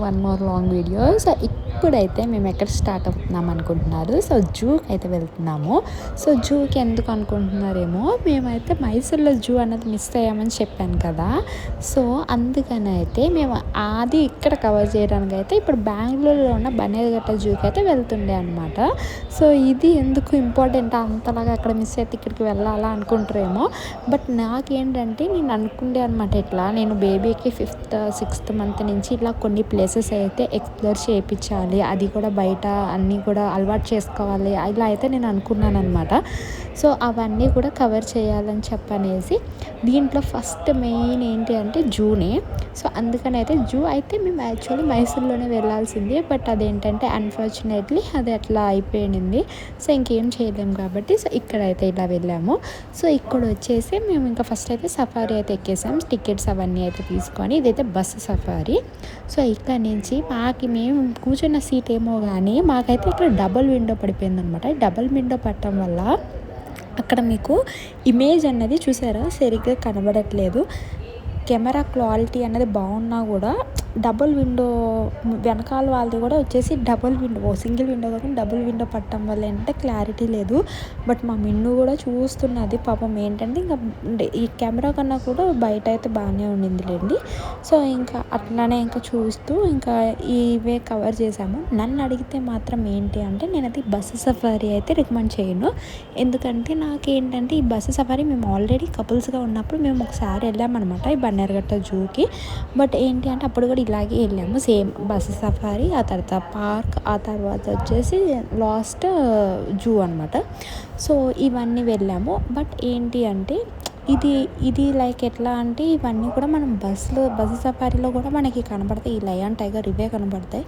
One more long video. So ఇప్పుడైతే మేము ఎక్కడ స్టార్ట్ అవుతున్నాం అనుకుంటున్నారు. సో జూకి అయితే వెళ్తున్నాము. సో జూకి ఎందుకు అనుకుంటున్నారేమో, మేమైతే మైసూర్లో జూ అన్నది మిస్ అయ్యామని చెప్పాను కదా. సో అందుకని అయితే మేము అది ఇక్కడ కవర్ చేయడానికి అయితే ఇప్పుడు బెంగళూరులో ఉన్న బన్నేరుఘట్ట జూకి అయితే వెళ్తుండే అనమాట. సో ఇది ఎందుకు ఇంపార్టెంట్ అంతలాగా అక్కడ మిస్ అయితే ఇక్కడికి వెళ్ళాలా అనుకుంటారేమో. బట్ నాకేంటంటే నేను అనుకుండే అనమాట, ఇట్లా నేను బేబీకి 5th 6th మంత్ నుంచి ఇలా కొన్ని ప్లేసెస్ అయితే ఎక్స్ప్లోర్ చేయించాలి, అది కూడా బయట అన్నీ కూడా అలవాటు చేసుకోవాలి, ఇలా అయితే నేను అనుకున్నాను అనమాట. సో అవన్నీ కూడా కవర్ చేయాలని చెప్పనేసి దీంట్లో ఫస్ట్ మెయిన్ ఏంటి అంటే జూనే. సో అందుకని అయితే జూ అయితే మేము యాక్చువల్లీ మైసూర్లోనే వెళ్ళాల్సింది. బట్ అదేంటంటే అన్ఫార్చునేట్లీ అది అట్లా అయిపోయింది. సో ఇంకేం చేయలేము కాబట్టి సో ఇక్కడైతే ఇలా వెళ్ళాము. సో ఇక్కడ వచ్చేసి మేము ఇంకా ఫస్ట్ అయితే సఫారీ అయితే ఎక్కేసాం, టికెట్స్ అవన్నీ అయితే తీసుకొని. ఇదైతే బస్సు సఫారీ. సో ఇక్కడ నుంచి మేము కూర్చున్న సీట్ ఏమో కానీ మాకైతే ఇక్కడ డబుల్ విండో పడిపోయింది అనమాట. డబుల్ విండో పట్టడం వల్ల అక్కడ మీకు ఇమేజ్ అన్నది చూసారా సరిగ్గా కనబడట్లేదు. కెమెరా క్వాలిటీ అనేది బాగున్నా కూడా డబుల్ విండో వెనకాల వాళ్ళది కూడా వచ్చేసి డబుల్ విండో, సింగిల్ విండో కాకుండా డబుల్ విండో పట్టడం వల్ల ఏంటంటే క్లారిటీ లేదు. బట్ మా మిన్ను కూడా చూస్తున్నది పాపం. ఏంటంటే ఇంకా ఈ కెమెరా కన్నా కూడా బయట అయితే బాగానే ఉండిందిలేండి. సో ఇంకా అట్లానే ఇంకా చూస్తూ ఇంకా ఇవే కవర్ చేసాము. నన్ను అడిగితే మాత్రం ఏంటి అంటే నేనైతే ఈ బస్సు సఫారీ అయితే రికమెండ్ చేయను. ఎందుకంటే నాకేంటంటే ఈ బస్సు సఫారీ మేము ఆల్రెడీ కపుల్స్గా ఉన్నప్పుడు మేము ఒకసారి వెళ్ళామన్నమాట ఈ బన్నేరుఘట్ట జూకి. బట్ ఏంటి అంటే అప్పుడు కూడా ఇలాగే వెళ్ళాము, సేమ్ బస్సు సఫారీ, ఆ తర్వాత పార్క్, ఆ తర్వాత వచ్చేసి లాస్ట్ జూ అనమాట. సో ఇవన్నీ వెళ్ళాము. బట్ ఏంటి అంటే ఇది లైక్ ఎట్లా అంటే ఇవన్నీ కూడా మనం బస్సు సఫారీలో కూడా మనకి కనబడతాయి, ఈ లయన్ టైగర్ ఇవే కనబడతాయి.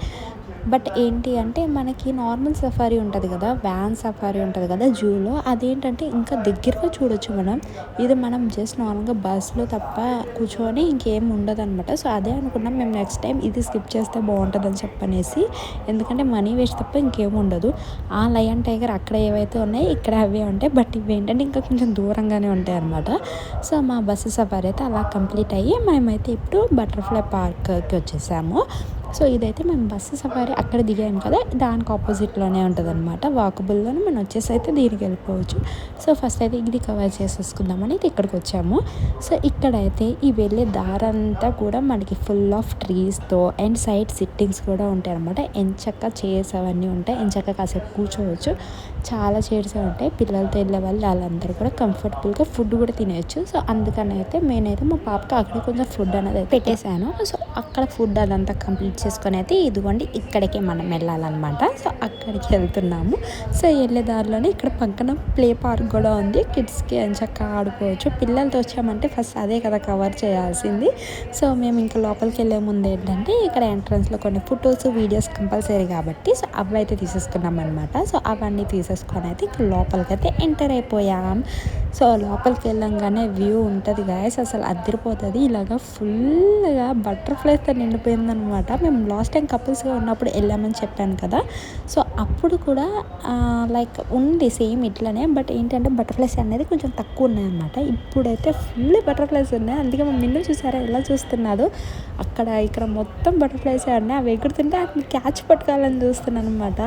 బట్ ఏంటి అంటే మనకి నార్మల్ సఫారీ ఉంటుంది కదా, వ్యాన్ సఫారీ ఉంటుంది కదా జూలో, అదేంటంటే ఇంకా దగ్గరగా చూడొచ్చు మనం. ఇది మనం జస్ట్ నార్మల్గా బస్సులో తప్ప కూర్చొని ఇంకేం ఉండదు అనమాట. సో అదే అనుకున్నాం మేము నెక్స్ట్ టైం ఇది స్కిప్ చేస్తే బాగుంటుందని చెప్పనేసి. ఎందుకంటే మనీ వేస్ట్ తప్ప ఇంకేం ఉండదు. ఆ లయన్ టైగర్ అక్కడ ఏవైతే ఉన్నాయో ఇక్కడ అవే ఉంటాయి. బట్ ఇవి ఏంటంటే ఇంకా కొంచెం దూరంగానే ఉంటాయి అనమాట. సో మా బస్సు సఫారీ అయితే అలా కంప్లీట్ అయ్యి మేమైతే ఇప్పుడు బటర్ఫ్లై పార్క్కి వచ్చేసాము. సో ఇదైతే మేము బస్సు సఫారీ అక్కడ దిగాము కదా, దానికి ఆపోజిట్లోనే ఉంటుంది అనమాట. వాకబుల్లోనే మనం వచ్చేసి అయితే దీనికి వెళ్ళిపోవచ్చు. సో ఫస్ట్ అయితే ఇది కవర్ చేసేసుకుందామని అయితే ఇక్కడికి వచ్చాము. సో ఇక్కడైతే ఈ వెళ్ళే దారంతా కూడా మనకి ఫుల్ ఆఫ్ ట్రీస్తో అండ్ సైడ్ సిట్టింగ్స్ కూడా ఉంటాయి అనమాట. ఎంచక్క చైర్స్ అవన్నీ ఉంటాయి, ఎంచక్క కాసేపు కూర్చోవచ్చు. చాలా చైర్స్ ఉంటాయి. పిల్లలతో వెళ్ళే వాళ్ళు వాళ్ళందరూ కూడా కంఫర్టబుల్గా ఫుడ్ కూడా తినేయచ్చు. సో అందుకని అయితే నేనైతే మా పాపకి అక్కడ కొంచెం ఫుడ్ అనేది అయితే పెట్టేశాను. సో అక్కడ ఫుడ్ అదంతా కంప్లీట్ చేసుకొని అయితే ఇదిగోండి ఇక్కడికే మనం వెళ్ళాలన్నమాట. సో అక్కడికి వెళ్తున్నాము. సో వెళ్ళే దారిలోనే ఇక్కడ పక్కన ప్లే పార్క్ కూడా ఉంది, కిడ్స్కి ఎంచక్క ఆడుకోవచ్చు. పిల్లలతో వచ్చామంటే ఫస్ట్ అదే కదా కవర్ చేయాల్సింది. సో మేము ఇంకా లోపలికి వెళ్ళే ముందు ఏంటంటే ఇక్కడ ఎంట్రన్స్లో కొన్ని ఫొటోస్ వీడియోస్ కంపల్సరీ కాబట్టి సో అవి అయితే తీసేసుకున్నాం అనమాట. సో అవన్నీ తీసేసుకొని అయితే ఇక్కడ లోపలికి అయితే ఎంటర్ అయిపోయాం. సో లోపలికి వెళ్ళంగానే వ్యూ ఉంటుంది గాయస్, అసలు అదిరిపోతుంది. ఇలాగా ఫుల్గా బటర్ఫ్లైస్తో నిండిపోయిందనమాట. మేము లాస్ట్ టైం కపుల్స్గా ఉన్నప్పుడు వెళ్ళామని చెప్పాను కదా. సో అప్పుడు కూడా లైక్ ఉంది సేమ్ ఇట్లనే. బట్ ఏంటంటే బటర్ఫ్లైస్ అనేది కొంచెం తక్కువ ఉన్నాయన్నమాట. ఇప్పుడైతే ఫుల్ బటర్ఫ్లైస్ ఉన్నాయి. అందుకే మా మిన్ను చూసారా ఎలా చూస్తున్నాడు, ఇక్కడ మొత్తం బటర్ఫ్లైస్ ఉన్నాయి. అవి ఎగురుతుంటే అవి క్యాచ్ పట్టుకోవాలని చూస్తున్నాను అనమాట.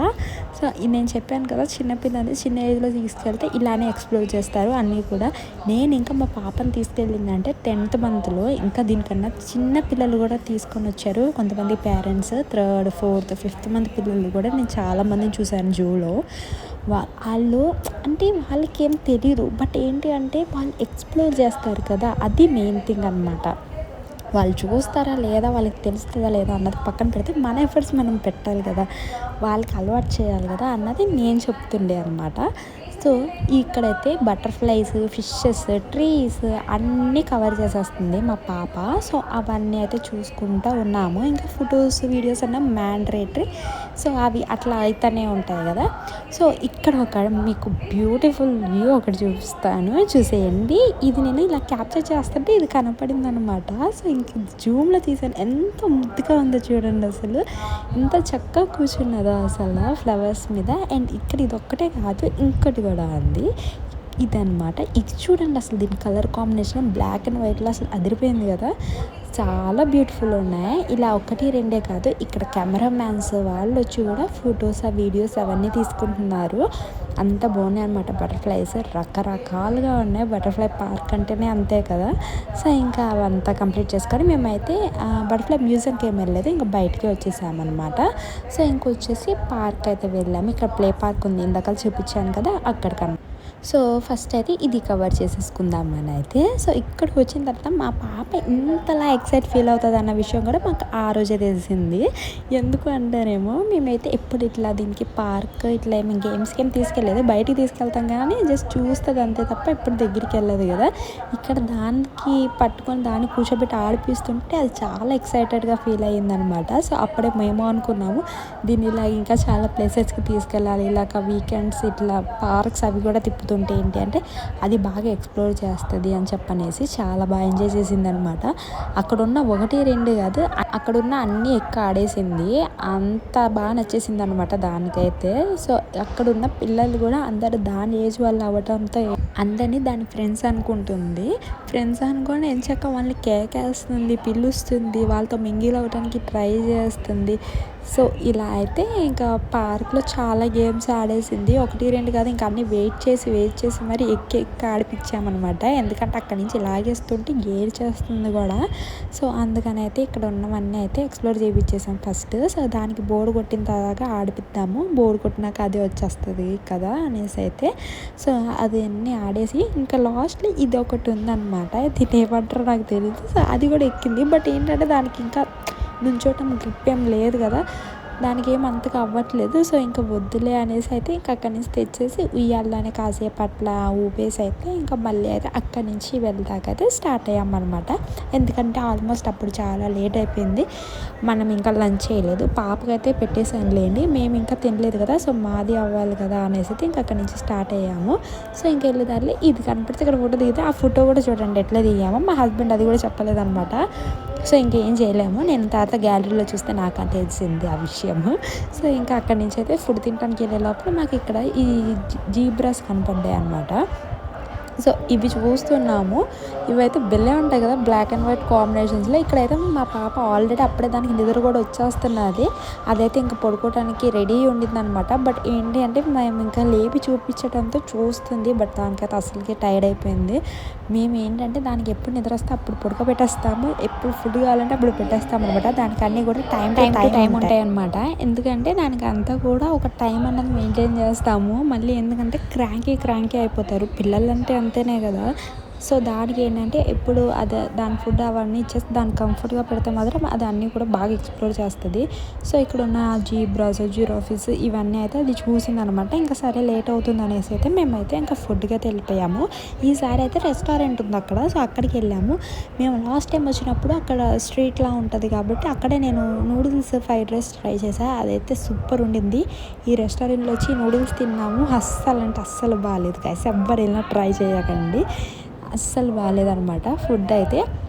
సో నేను చెప్పాను కదా చిన్నపిల్లల్ని చిన్న ఏజ్లో తీసుకెళ్తే ఇలానే ఎక్స్ప్లోర్ చేస్తారు అన్నీ కూడా. నేను ఇంకా మా పాపని తీసుకెళ్ళిందంటే 10th మంత్లో, ఇంకా దీనికన్నా చిన్న పిల్లలు కూడా తీసుకొని వచ్చారు కొంతమంది parents. 3rd 4th 5th month పిల్లలు కూడా నేను చాలామందిని చూశాను జూలో. వాళ్ళు అంటే వాళ్ళకి ఏం తెలీదు, బట్ ఏంటి అంటే వాళ్ళు ఎక్స్ప్లోర్ చేస్తారు కదా, అది మెయిన్ థింగ్ అనమాట. వాళ్ళు చూస్తారా లేదా, వాళ్ళకి తెలుస్తుందా లేదా అన్నది పక్కన పెడితే మన ఎఫర్ట్స్ మనం పెట్టాలి కదా, వాళ్ళకి అలవాటు చేయాలి కదా అన్నది నేను చెప్తుండే అనమాట. సో ఇక్కడైతే బటర్ఫ్లైస్, ఫిషెస్, ట్రీస్ అన్నీ కవర్ చేసేస్తుంది మా పాప. సో అవన్నీ అయితే చూసుకుంటూ ఉన్నాము. ఇంకా ఫొటోస్ వీడియోస్ అన్న మ్యాండరేటరీ. సో అవి అట్లా అయితేనే ఉంటాయి కదా. సో ఇక్కడ మీకు బ్యూటిఫుల్ వ్యూ ఒకటి చూపిస్తాను, చూసేయండి. ఇది నేను ఇలా క్యాప్చర్ చేస్తుంటే ఇది కనపడింది అనమాట. సో ఇంక జూమ్లో తీసాను, ఎంత ముద్దుగా ఉందో చూడండి. అసలు ఎంత చక్కగా కూర్చున్నదో అసలు ఫ్లవర్స్ మీద. అండ్ ఇక్కడ ఇది ఒక్కటే కాదు, ఇంకోటి కూడా ఉంది. ఇదనమాట. ఇది చూడండి అసలు దీని కలర్ కాంబినేషన్ బ్లాక్ అండ్ వైట్లో అసలు అదిరిపోయింది కదా. చాలా బ్యూటిఫుల్ ఉన్నాయి. ఇలా ఒకటి రెండే కాదు, ఇక్కడ కెమెరామ్యాన్స్ వాళ్ళు వచ్చి కూడా ఫొటోస్ వీడియోస్ అవన్నీ తీసుకుంటున్నారు. అంత బాగున్నాయి అనమాట. బటర్ఫ్లైస్ రకరకాలుగా ఉన్నాయి. బటర్ఫ్లై పార్క్ అంటేనే అంతే కదా. సో ఇంకా అవంతా కంప్లీట్ చేసుకొని మేమైతే బటర్ఫ్లై మ్యూజియంకి ఏం వెళ్ళలేదు, ఇంకా బయటికి వచ్చేసామన్నమాట. సో ఇంకొచ్చేసి పార్క్ అయితే వెళ్ళాము. ఇక్కడ ప్లే పార్క్ ఉంది, ఇందాక చూపించాను కదా, అక్కడికన్నా. సో ఫస్ట్ అయితే ఇది కవర్ చేసేసుకుందామని అయితే. సో ఇక్కడికి వచ్చిన తర్వాత మా పాప ఇంతలా ఎక్సైట్ ఫీల్ అవుతుంది అన్న విషయం కూడా మాకు ఆ రోజే తెలిసింది. ఎందుకు అంటారేమో, మేమైతే ఎప్పుడు ఇట్లా దీనికి పార్క్ ఇట్లా ఏమి గేమ్స్కి ఏం తీసుకెళ్ళలేదు, బయటికి తీసుకెళ్తాం కానీ జస్ట్ చూస్తుంది అంతే తప్ప ఎప్పుడు దగ్గరికి వెళ్ళదు కదా. ఇక్కడ దానికి పట్టుకొని దాన్ని కూర్చోబెట్టి ఆడిపిస్తుంటే అది చాలా ఎక్సైటెడ్గా ఫీల్ అయ్యిందనమాట. సో అప్పుడే మేము అనుకున్నాము దీన్ని ఇలా ఇంకా చాలా ప్లేసెస్కి తీసుకెళ్ళాలి, ఇలాగ వీకెండ్స్ ఇట్లా పార్క్స్ అవి కూడా తిప్పుతుంటే ఏంటి అంటే అది బాగా ఎక్స్ప్లోర్ చేస్తుంది అని చెప్పనేసి చాలా బాగా ఎంజాయ్ చేసింది అనమాట. అక్కడున్న 1-2 కాదు, అక్కడున్న అన్నీ ఆడేసింది. అంత బాగా నచ్చేసింది అనమాట దానికైతే. సో అక్కడున్న పిల్లలు కూడా అందరు దాని ఏజ్ వాళ్ళు అవ్వటంతో అందరినీ దాని ఫ్రెండ్స్ అనుకుంటుంది. ఫ్రెండ్స్ అనుకొని ఎంచక్క వాళ్ళని కేకేస్తుంది, పిలుస్తుంది, వాళ్ళతో మింగిల్ అవ్వడానికి ట్రై చేస్తుంది. సో ఇలా అయితే ఇంకా పార్క్లో చాలా గేమ్స్ ఆడేసింది. 1-2 కాదు, ఇంకా అన్నీ వెయిట్ చేసి మరి ఎక్కి ఆడిపించామన్నమాట. ఎందుకంటే అక్కడి నుంచి లాగేస్తుంటే చేస్తుంది కూడా. సో అందుకని అయితే ఇక్కడ ఉన్నవన్నీ అయితే ఎక్స్ప్లోర్ చేయించేసాం ఫస్ట్. సో దానికి బోర్డు కొట్టిన తర్వాత ఆడిపిద్దాము, బోర్డు కొట్టినాక అది వచ్చేస్తుంది కదా అనేసి అయితే. సో అది అన్నీ ఆడేసి ఇంకా లాస్ట్లో ఇది ఒకటి ఉందన్నమాట. దీన్ని ఏమంటారో నాకు తెలియదు. సో అది కూడా ఎక్కింది. బట్ ఏంటంటే దానికి ఇంకా నుంచోటం గ్రిప్ ఏం లేదు కదా, దానికి ఏం అంతగా అవ్వట్లేదు. సో ఇంకా వద్దులే అనేసి అయితే ఇంకా అక్కడి నుంచి తెచ్చేసి ఉయ్యాలని కాసేపు అట్లా ఊపేసి అయితే ఇంకా మళ్ళీ అయితే అక్కడి నుంచి వెళ్దాకైతే స్టార్ట్ అయ్యామన్నమాట. ఎందుకంటే ఆల్మోస్ట్ అప్పుడు చాలా లేట్ అయిపోయింది, మనం ఇంకా లంచ్ చేయలేదు. పాపకైతే పెట్టేసానులేండి, మేము ఇంకా తినలేదు కదా, సో మాది అవ్వాలి కదా అనేసి అయితే ఇంకా అక్కడి నుంచి స్టార్ట్ అయ్యాము. సో ఇంకా వెళ్ళేదాన్ని ఇది కనపడితే ఇక్కడ ఫోటో దిగితే ఆ ఫోటో కూడా చూడండి ఎట్లా దిగామో. మా హస్బెండ్ అది కూడా చెప్పలేదన్నమాట. సో ఇంకేం చేయలేము, నేను తర్వాత గ్యాలరీలో చూస్తే నాకు తెలిసింది ఆ విషయము. సో ఇంకా అక్కడి నుంచి అయితే ఫుడ్ తినడానికి వెళ్ళే లోపల మాకు ఇక్కడ ఈ జీబ్రాస్ కనపడ్డాయి అన్నమాట. సో ఇవి చూస్తున్నాము, ఇవైతే భలే ఉంటాయి కదా బ్లాక్ అండ్ వైట్ కాంబినేషన్స్లో. ఇక్కడైతే మా పాప ఆల్రెడీ అప్పుడే దానికి నిద్ర కూడా వచ్చేస్తున్నది. అదైతే ఇంకా పడుకోవడానికి రెడీ ఉండింది అనమాట. బట్ ఏంటి అంటే మేము ఇంకా లేపి చూపించడంతో చూస్తుంది, బట్ దానికైతే అసలుకి టైర్డ్ అయిపోయింది. మేము ఏంటంటే దానికి ఎప్పుడు నిద్ర వస్తే అప్పుడు పడుకోబెట్టేస్తాము, ఎప్పుడు ఫుడ్ కావాలంటే అప్పుడు పెట్టేస్తాము అనమాట. దానికి అన్నీ కూడా టైం ఉంటాయి అనమాట. ఎందుకంటే దానికి అంతా కూడా ఒక టైం అన్నది మెయింటైన్ చేస్తాము. మళ్ళీ ఎందుకంటే క్రాంకీ అయిపోతారు పిల్లలంటే, అంతేనే కదా. సో దానికి ఏంటంటే ఎప్పుడు అది దాని ఫుడ్ అవన్నీ ఇచ్చేసి దాన్ని కంఫర్ట్గా పెడితే మాత్రం అది అన్నీ కూడా బాగా ఎక్స్ప్లోర్ చేస్తుంది. సో ఇక్కడ ఉన్న జీబ్రాస్, జిరాఫీస్ ఇవన్నీ అయితే అది చూసిందనమాట. ఇంకా సరే లేట్ అవుతుంది అనేసి అయితే మేమైతే ఇంకా ఫుడ్కి అయితే వెళ్ళిపోయాము. ఈసారి అయితే రెస్టారెంట్ ఉంది అక్కడ, సో అక్కడికి వెళ్ళాము. మేము లాస్ట్ టైం వచ్చినప్పుడు అక్కడ స్ట్రీట్లా ఉంటుంది కాబట్టి అక్కడే నేను నూడిల్స్ ఫ్రైడ్ రైస్ ట్రై చేశాను, అదైతే సూపర్ ఉండింది. ఈ రెస్టారెంట్లో వచ్చి నూడిల్స్ తిన్నాము, అస్సలు అంటే అస్సలు బాగాలేదు గైస్, ఎవ్వరు వెళ్ళినా ట్రై చేయకండి, అస్సలు బాగాలేదనమాట ఫుడ్ అయితే.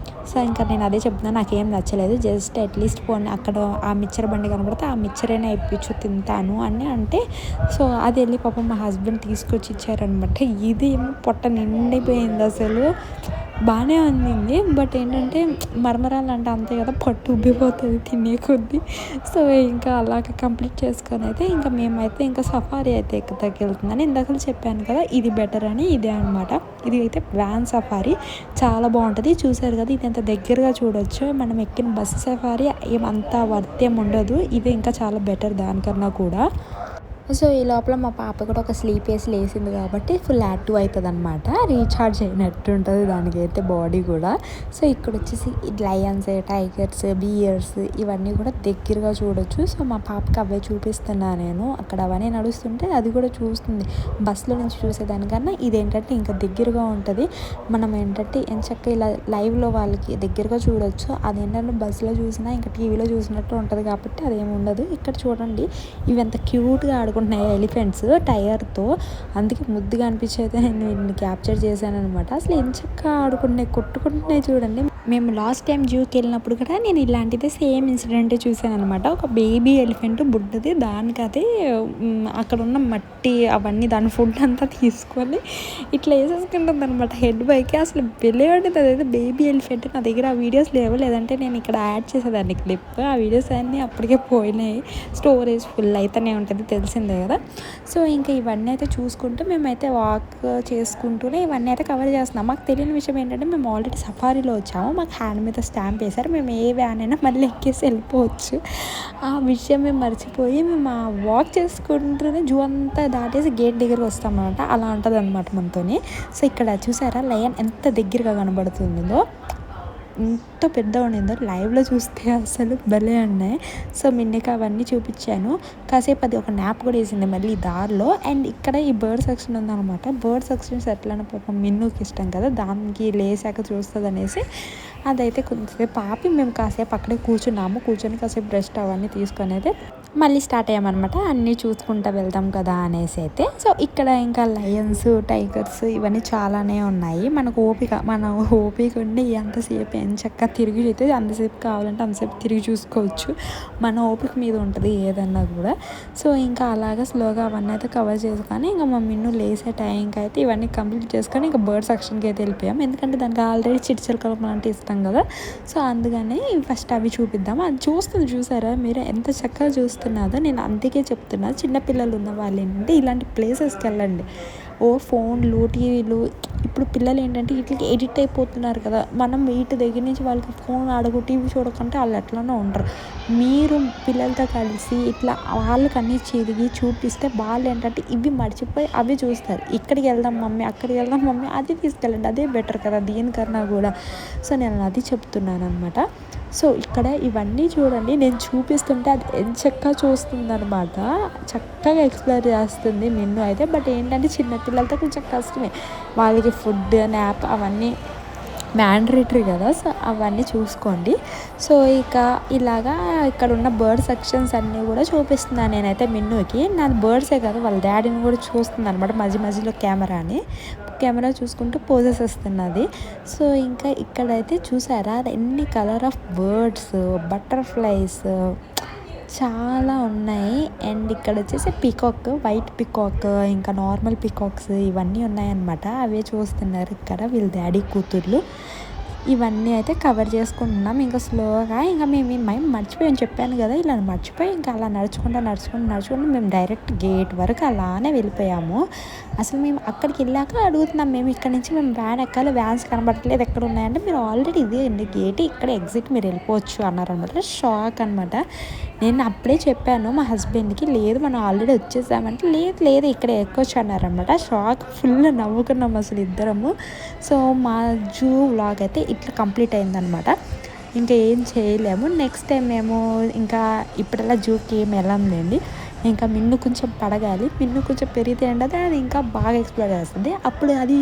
సో ఇంకా నేను అదే చెప్తున్నాను, నాకేం నచ్చలేదు. జస్ట్ అట్లీస్ట్ పోనీ అక్కడ ఆ మిక్చర్ బండి కనబడితే ఆ మిక్చరైనా ఇప్పించు తింటాను అని అంటే, సో అది వెళ్ళి పాపం మా హస్బెండ్ తీసుకొచ్చి ఇచ్చారనమాట. ఇది ఏమో పొట్ట నిండిపోయింది, అసలు బాగానే ఉంది. బట్ ఏంటంటే మరమరాలు అంటే అంతే కదా, పట్టు ఉబ్బిపోతుంది తినే కొద్దీ. సో ఇంకా అలాగ కంప్లీట్ చేసుకొని అయితే ఇంకా మేమైతే ఇంకా సఫారీ అయితే వెళ్తుందని ఇందాక చెప్పాను కదా, ఇది బెటర్ అని. ఇదే అనమాట, ఇది అయితే వ్యాన్ సఫారీ చాలా బాగుంటుంది. చూసారు కదా, ఇది ఎంత దగ్గరగా చూడొచ్చు. మనం ఎక్కిన బస్సు సఫారీ ఏమంతా వర్త్ ఏం ఉండదు, ఇది ఇంకా చాలా బెటర్ దానికన్నా కూడా. సో ఈ లోపల మా పాప కూడా ఒక స్లీప్ వేసి లేసింది కాబట్టి ఫుల్ యాక్టివ్ అవుతుంది అనమాట, రీఛార్జ్ అయినట్టు ఉంటుంది దానికైతే బాడీ కూడా. సో ఇక్కడ వచ్చేసి లయన్స్, టైగర్స్, బియర్స్ ఇవన్నీ కూడా దగ్గరగా చూడొచ్చు. సో మా పాపకి అవే చూపిస్తున్నా నేను, అక్కడ అవన్నీ నడుస్తుంటే అది కూడా చూస్తుంది. బస్సులో నుంచి చూసేదానికన్నా ఇదేంటంటే ఇంకా దగ్గరగా ఉంటుంది. మనం ఏంటంటే ఎంచక్క ఇలా లైవ్లో వాళ్ళకి దగ్గరగా చూడొచ్చు. అదేంటంటే బస్సులో చూసినా ఇంకా టీవీలో చూసినట్టు ఉంటుంది కాబట్టి అదేమి ఉండదు. ఇక్కడ చూడండి, ఇవి ఎంత క్యూట్గా ఆడుకుంటున్నాయి ఎలిఫెంట్స్ టైర్తో, అందుకే ముద్దుగా అనిపించి అయితే నేను వీటిని క్యాప్చర్ చేశాను అనమాట. అసలు ఎంచక్క ఆడుకుంటున్నాయి, కొట్టుకుంటున్నాయి చూడండి. మేము లాస్ట్ టైం జూకి వెళ్ళినప్పుడు కూడా నేను ఇలాంటిదే సేమ్ ఇన్సిడెంట్ చూసాను అనమాట. ఒక బేబీ ఎలిఫెంట్ బుడ్డది, దానికి అది అక్కడ ఉన్న మట్టి అవన్నీ దాని ఫుడ్ అంతా తీసుకొని ఇట్లా వేసేసుకుంటుంది అనమాట హెడ్ పైకి. అసలు భలే ఉండేది. అదైతే బేబీ ఎలిఫెంట్. నా దగ్గర ఆ వీడియోస్ లేవు, లేదంటే నేను ఇక్కడ యాడ్ చేసేదాన్ని క్లిప్. ఆ వీడియోస్ అన్నీ అప్పటికే పోయినాయి, స్టోరేజ్ ఫుల్ అయితేనే ఉంటుంది తెలిసిందే కదా. సో ఇంకా ఇవన్నీ అయితే చూసుకుంటూ మేమైతే వాక్ చేసుకుంటూనే ఇవన్నీ అయితే కవర్ చేస్తున్నాం. మాకు తెలియని విషయం ఏంటంటే మేము ఆల్రెడీ సఫారీలో వచ్చాము, మాకు హ్యాండ్ మీద స్టాంప్ వేశారు, మేము ఏ వ్యాన్ అయినా మళ్ళీ ఎక్కేసి వెళ్ళిపోవచ్చు. ఆ విషయం మేము మర్చిపోయి మేము ఆ వాక్ చేసుకుంటూనే జూ అంతా దాటేసి గేట్ దగ్గరకు వస్తామన్నమాట. అలా ఉంటుంది అనమాట మనతోని. సో ఇక్కడ చూసారా లయన్ ఎంత దగ్గరగా కనబడుతుందో, ఎంత పెద్ద ఉండిందో లైవ్లో చూస్తే అసలు భలే ఉన్నాయి. సో మిన్నీకి అవన్నీ చూపించాను. కాసేపు అది ఒక న్యాప్ కూడా వేసింది మళ్ళీ దారిలో. అండ్ ఇక్కడ ఈ బర్డ్ సెక్షన్ ఉందన్నమాట. బర్డ్ సెక్షన్స్ ఎట్లనే పాపం మిన్నుకి ఇష్టం కదా, దానికి లేసాక చూస్తుంది అనేసి అదైతే కొంచెంసేపు ఆపి మేము కాసేపు అక్కడే కూర్చొని కాసేపు రెస్ట్ అవన్నీ తీసుకొని అయితే మళ్ళీ స్టార్ట్ అయ్యామన్నమాట. అన్నీ చూసుకుంటూ వెళ్దాం కదా అనేసి అయితే. సో ఇక్కడ ఇంకా లయన్స్, టైగర్స్ ఇవన్నీ చాలానే ఉన్నాయి. మన ఓపిక ఉండి ఎంతసేపు ఎంచక్క తిరిగి అయితే అంతసేపు కావాలంటే అంతసేపు తిరిగి చూసుకోవచ్చు. మన ఓపిక మీద ఉంటుంది ఏదన్నా కూడా. సో ఇంకా అలాగా స్లోగా అవన్నీ అయితే కవర్ చేసుకొని ఇంకా మా మిన్ను లేసే టైంకి అయితే ఇవన్నీ కంప్లీట్ చేసుకొని ఇంకా బర్డ్ సెక్షన్కి అయితే వెళ్ళిపోయాం. ఎందుకంటే దానికి ఆల్రెడీ చిరుచలకలం అంటే ఇస్తాం కదా. సో అందుకని ఫస్ట్ అవి చూపిద్దాం. అది చూసారా మీరు ఎంత చక్కగా చూస్తున్నారో. నేను అందుకే చెప్తున్నా, చిన్నపిల్లలు ఉన్న వాళ్ళు ఏంటంటే ఇలాంటి ప్లేసెస్కి వెళ్ళండి. ఫోన్లు, టీవీలు, ఇప్పుడు పిల్లలు ఏంటంటే వీటికి ఎడిక్ట్ అయిపోతున్నారు కదా. మనం వీటి దగ్గర నుంచి వాళ్ళకి ఫోన్ అడుగు, టీవీ చూడకుంటే వాళ్ళు ఎట్లనో ఉండరు. మీరు పిల్లలతో కలిసి ఇట్లా వాళ్ళకి అన్నీ తిరిగి చూపిస్తే వాళ్ళు ఏంటంటే ఇవి మర్చిపోయి అవి చూస్తారు. ఇక్కడికి వెళ్దాం మమ్మీ, అక్కడికి వెళ్దాం మమ్మీ, అది తీసుకెళ్ళండి, అదే బెటర్ కదా దీనికన్నా కూడా. సో నేను అది చెప్తున్నాను అనమాట. సో ఇక్కడ ఇవన్నీ చూడండి, నేను చూపిస్తుంటే అది ఎంచక్కా చూస్తుంది అనమాట. చక్కగా ఎక్స్ప్లోర్ చేస్తుంది మిన్ను అయితే. బట్ ఏంటంటే చిన్నపిల్లలతో కొంచెం కష్టమే, వాళ్ళకి ఫుడ్, న్యాప్ అవన్నీ మ్యాండరేటరీ కదా. సో అవన్నీ చూసుకోండి. సో ఇక ఇలాగా ఇక్కడ ఉన్న బర్డ్ సెక్షన్స్ అన్నీ కూడా చూపిస్తున్నాను నేనైతే మిన్నుకి. నాది బర్డ్సే కదా, వాళ్ళ డాడీని కూడా చూస్తుంది అనమాట మధ్యలో కెమెరా చూసుకుంటూ పోజెస్ వస్తున్నది. సో ఇంకా ఇక్కడైతే చూసారా ఎన్ని కలర్ ఆఫ్ బర్డ్స్, బటర్ఫ్లైస్ చాలా ఉన్నాయి. అండ్ ఇక్కడ వచ్చేసి పికాక్, వైట్ పికాక్, ఇంకా నార్మల్ పికాక్స్ ఇవన్నీ ఉన్నాయన్నమాట. అవే చూస్తున్నారు ఇక్కడ వీళ్ళ డాడీ కూతుర్లు. ఇవన్నీ అయితే కవర్ చేసుకుంటున్నాం ఇంకా స్లోగా. ఇంకా మేము మర్చిపోయాం, చెప్పాను కదా, ఇలా మర్చిపోయి ఇంకా అలా నడుచుకుంటూ మేము డైరెక్ట్ గేట్ వరకు అలానే వెళ్ళిపోయాము. అసలు మేము అక్కడికి వెళ్ళాక అడుగుతున్నాం, మేము ఇక్కడ నుంచి మేము వ్యాన్ ఎక్కాలి, వ్యాన్స్ కనబడట్లేదు, ఎక్కడ ఉన్నాయంటే మీరు ఆల్రెడీ ఇదే అండి గేట్, ఇక్కడ ఎగ్జిట్ మీరు వెళ్ళిపోవచ్చు అన్నారనమాట. షాక్ అనమాట. నేను అప్పుడే చెప్పాను మా హస్బెండ్కి, లేదు మనం ఆల్రెడీ వచ్చేసామంటే లేదు ఇక్కడ ఎక్కొచ్చు అన్నారనమాట. షాక్, ఫుల్ నవ్వుకున్నాం అసలు ఇద్దరము. సో మా జూ వ్లాగ్ అయితే ఇట్లా కంప్లీట్ అయిందనమాట. ఇంకా ఏం చేయలేము. నెక్స్ట్ టైం మేము ఇంకా ఇప్పుడల్లా జూకి ఏం వెళ్ళంలేండి. ఇంకా మిన్ను కొంచెం పడగాలి, మిన్ను కొంచెం పెరిగితే ఏంటంటే అది ఇంకా బాగా ఎక్స్ప్లోర్ చేస్తుంది. అప్పుడు అది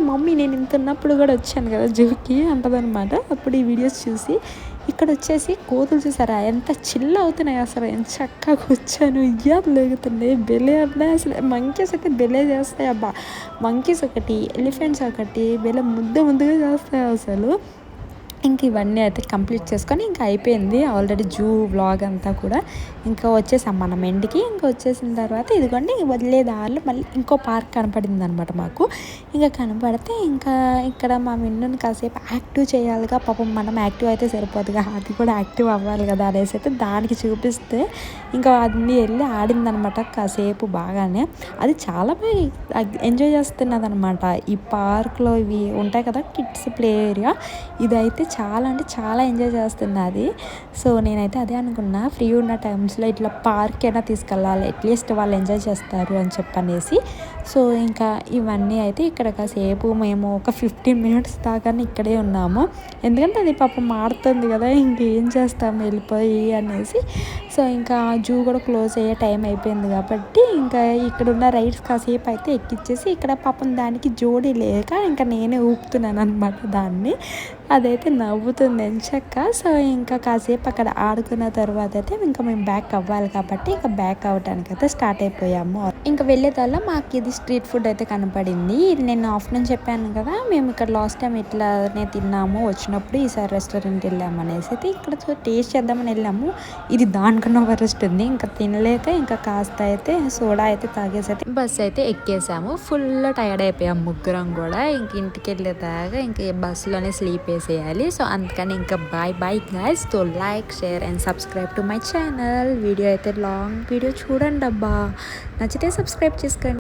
మమ్మీ నేను ఇంత ఉన్నప్పుడు కూడా వచ్చాను కదా జూకి అంటదనమాట. అప్పుడు ఈ వీడియోస్ చూసి ఇక్కడ వచ్చేసి కోతులు చూసారా ఎంత చిల్ అవుతున్నాయి, అసలు ఎంత చక్కగా కూర్చొని ఉయ్యాలు లేగుతున్నాయి, బెలే ఉన్నాయి అసలు. మంకీస్ అయితే బెలే చేస్తాయి అబ్బా. మంకీస్ ఒకటి, ఎలిఫెంట్స్ ఒకటి బెలే ముందుగా చేస్తాయి అసలు. ఇంక ఇవన్నీ అయితే కంప్లీట్ చేసుకొని ఇంకా అయిపోయింది ఆల్రెడీ జూ వ్లాగ్ అంతా కూడా. ఇంకా వచ్చేసాం మనం ఎండ్కి. ఇంకా వచ్చేసిన తర్వాత ఇదిగోండి వదిలే దారిలో మళ్ళీ ఇంకో పార్క్ కనపడింది అనమాట మాకు. ఇంకా కనపడితే ఇంకా ఇక్కడ మా మిన్నుని కాసేపు యాక్టివ్ చేయాలిగా, పాపం మనం యాక్టివ్ అయితే సరిపోదుగా, అది కూడా యాక్టివ్ అవ్వాలి కదా అనేసి అయితే దానికి చూపిస్తే ఇంకా అన్నీ వెళ్ళి ఆడిందనమాట కాసేపు బాగానే. అది చాలా బాగా ఎంజాయ్ చేస్తున్నది అనమాట. ఈ పార్క్లో ఇవి ఉంటాయి కదా కిడ్స్ ప్లే ఏరియా, ఇదైతే చాలా అంటే చాలా ఎంజాయ్ చేస్తున్నది. సో నేనైతే అదే అనుకున్నా, ఫ్రీ ఉన్న టైమ్స్లో ఇట్లా పార్క్ అయినా తీసుకెళ్ళాలి, అట్లీస్ట్ వాళ్ళు ఎంజాయ్ చేస్తారు అని చెప్పనేసి. సో ఇంకా ఇవన్నీ అయితే ఇక్కడ కాసేపు మేము ఒక 15 minutes దాకా ఇక్కడే ఉన్నాము. ఎందుకంటే అది పాపం మారుతుంది కదా, ఇంకేం చేస్తాము వెళ్ళిపోయి అనేసి. సో ఇంకా జూ కూడా క్లోజ్ అయ్యే టైం అయిపోయింది కాబట్టి ఇంకా ఇక్కడున్న రైడ్స్ కాసేపు అయితే ఎక్కిచ్చేసి ఇక్కడ పాపం దానికి జోడీ లేక ఇంకా నేనే ఊపుతున్నాను అనమాట దాన్ని. అదైతే నవ్వుతుంది ఎంచక్క. సో ఇంకా కాసేపు అక్కడ ఆడుకున్న తర్వాత అయితే ఇంకా మేము బ్యాక్ అవ్వాలి కాబట్టి ఇంకా బ్యాక్ అవ్వడానికి అయితే స్టార్ట్ అయిపోయాము. ఇంకా వెళ్ళేదాల్లో మాకు ఇది స్ట్రీట్ ఫుడ్ అయితే కనపడింది. ఇది నేను ఆఫ్టర్నూన్ చెప్పాను కదా, మేము ఇక్కడ లాస్ట్ టైం ఇట్లానే తిన్నాము వచ్చినప్పుడు, ఈసారి రెస్టారెంట్ వెళ్ళాము అనేసి అయితే ఇక్కడ టేస్ట్ చేద్దామని వెళ్ళాము. ఇది దానికన్నా వరస్ట్ ఉంది. ఇంకా తినలేక ఇంకా కాస్త అయితే సోడా అయితే తాగేసి అయితే బస్ అయితే ఎక్కేసాము. ఫుల్ టైర్డ్ అయిపోయాము ముగ్గురం కూడా. ఇంక ఇంటికి వెళ్ళేదాకా ఇంకా బస్సులోనే స్లీప్ వేసేయాలి. సో అందుకని ఇంకా బాయ్ బాయ్ గైస్. తో like, share and subscribe to my channel. Video అయితే లాంగ్ వీడియో చూడండి అబ్బా, నచ్చితే సబ్స్క్రైబ్ చేసుకోండి.